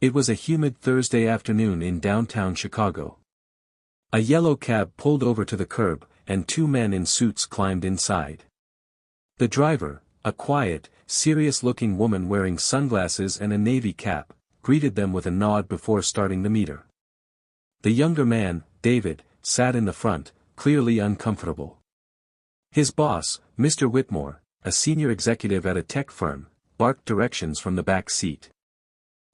It was a humid Thursday afternoon in downtown Chicago. A yellow cab pulled over to the curb, and two men in suits climbed inside. The driver, a quiet, serious-looking woman wearing sunglasses and a navy cap, greeted them with a nod before starting the meter. The younger man, David, sat in the front, clearly uncomfortable. His boss, Mr. Whitmore, a senior executive at a tech firm, barked directions from the back seat.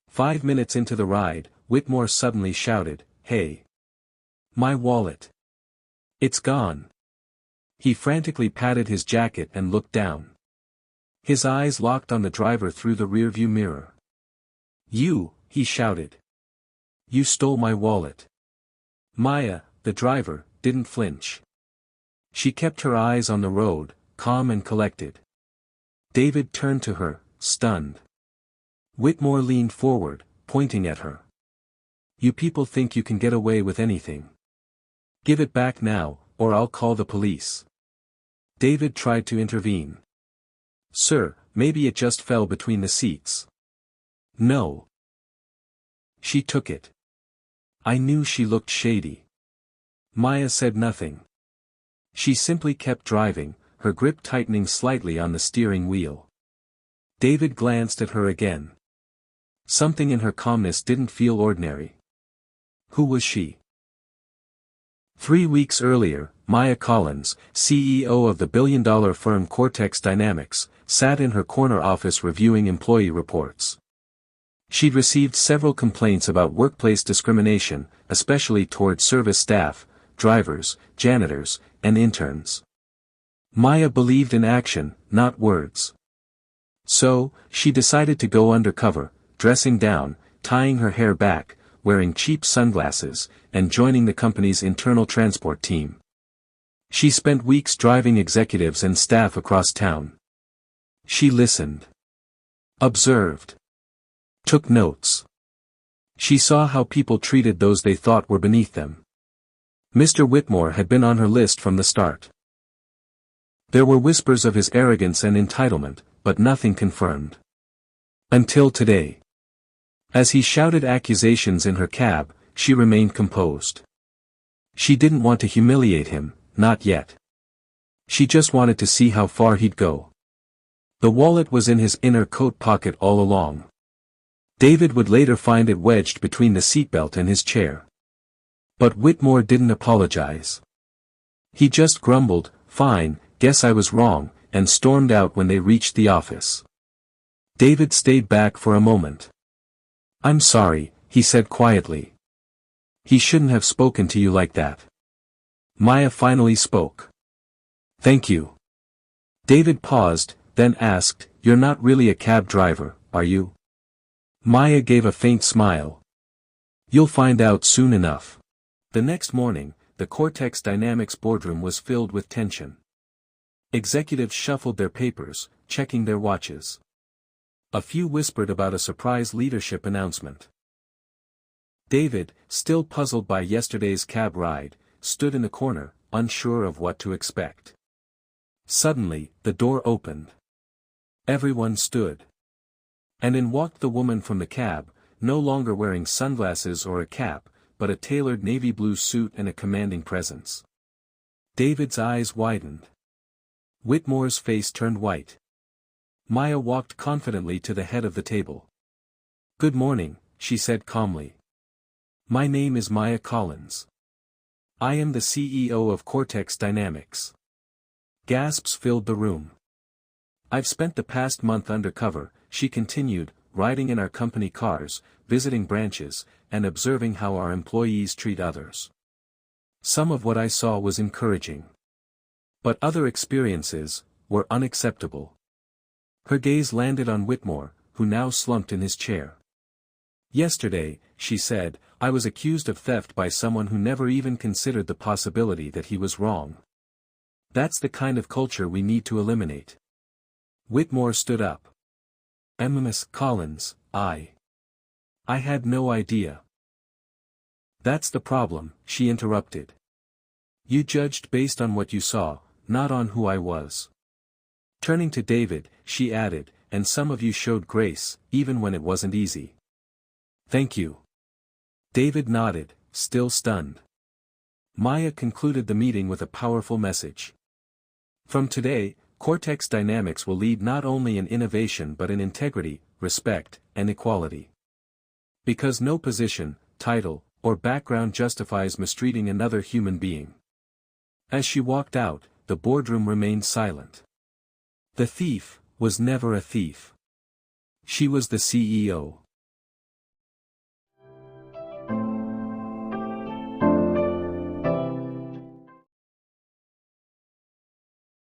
5 minutes into the ride, Whitmore suddenly shouted, "Hey! My wallet! It's gone!" He frantically patted his jacket and looked down. His eyes locked on the driver through the rearview mirror. "You," he shouted. "You stole my wallet." Maya, the driver, didn't flinch. She kept her eyes on the road, calm and collected. David turned to her, stunned. Whitmore leaned forward, pointing at her. "You people think you can get away with anything. Give it back now, or I'll call the police." David tried to intervene. "Sir, maybe it just fell between the seats." "No. She took it. I knew she looked shady." Maya said nothing. She simply kept driving, her grip tightening slightly on the steering wheel. David glanced at her again. Something in her calmness didn't feel ordinary. Who was she? 3 weeks earlier, Maya Collins, CEO of the billion-dollar firm Catex Dynamics, sat in her corner office reviewing employee reports. She'd received several complaints about workplace discrimination, especially toward service staff, drivers, janitors, and interns. Maya believed in action, not words. So, she decided to go undercover, dressing down, tying her hair back, wearing cheap sunglasses, and joining the company's internal transport team. She spent weeks driving executives and staff across town. She listened. Observed. Took notes. She saw how people treated those they thought were beneath them. Mr. Whitmore had been on her list from the start. There were whispers of his arrogance and entitlement, but nothing confirmed. Until today. As he shouted accusations in her cab, she remained composed. She didn't want to humiliate him, not yet. She just wanted to see how far he'd go. The wallet was in his inner coat pocket all along. David would later find it wedged between the seatbelt and his chair. But Whitmore didn't apologize. He just grumbled, "Fine, guess I was wrong," and stormed out when they reached the office. David stayed back for a moment. "I'm sorry," he said quietly. "He shouldn't have spoken to you like that." Maya finally spoke. "Thank you." David paused, then asked, "You're not really a cab driver, are you?" Maya gave a faint smile. "You'll find out soon enough." The next morning, the Catex Dynamics boardroom was filled with tension. Executives shuffled their papers, checking their watches. A few whispered about a surprise leadership announcement. David, still puzzled by yesterday's cab ride, stood in the corner, unsure of what to expect. Suddenly, the door opened. Everyone stood. And in walked the woman from the cab, no longer wearing sunglasses or a cap, but a tailored navy blue suit and a commanding presence. David's eyes widened. Whitmore's face turned white. Maya walked confidently to the head of the table. "Good morning," she said calmly. "My name is Maya Collins. I am the CEO of Catex Dynamics." Gasps filled the room. "I've spent the past month undercover," she continued, "riding in our company cars, visiting branches, and observing how our employees treat others. Some of what I saw was encouraging. But other experiences were unacceptable." Her gaze landed on Whitmore, who now slumped in his chair. "Yesterday," she said, "I was accused of theft by someone who never even considered the possibility that he was wrong. That's the kind of culture we need to eliminate." Whitmore stood up. "Miss Collins, I had no idea." "That's the problem," she interrupted. "You judged based on what you saw, not on who I was." Turning to David, she added, "And some of you showed grace, even when it wasn't easy." Thank you. David nodded, still stunned. Maya concluded the meeting with a powerful message. From today, Catex Dynamics will lead not only in innovation but in integrity, respect, and equality. Because no position, title, or background justifies mistreating another human being. As she walked out, the boardroom remained silent. The thief was never a thief. She was the CEO.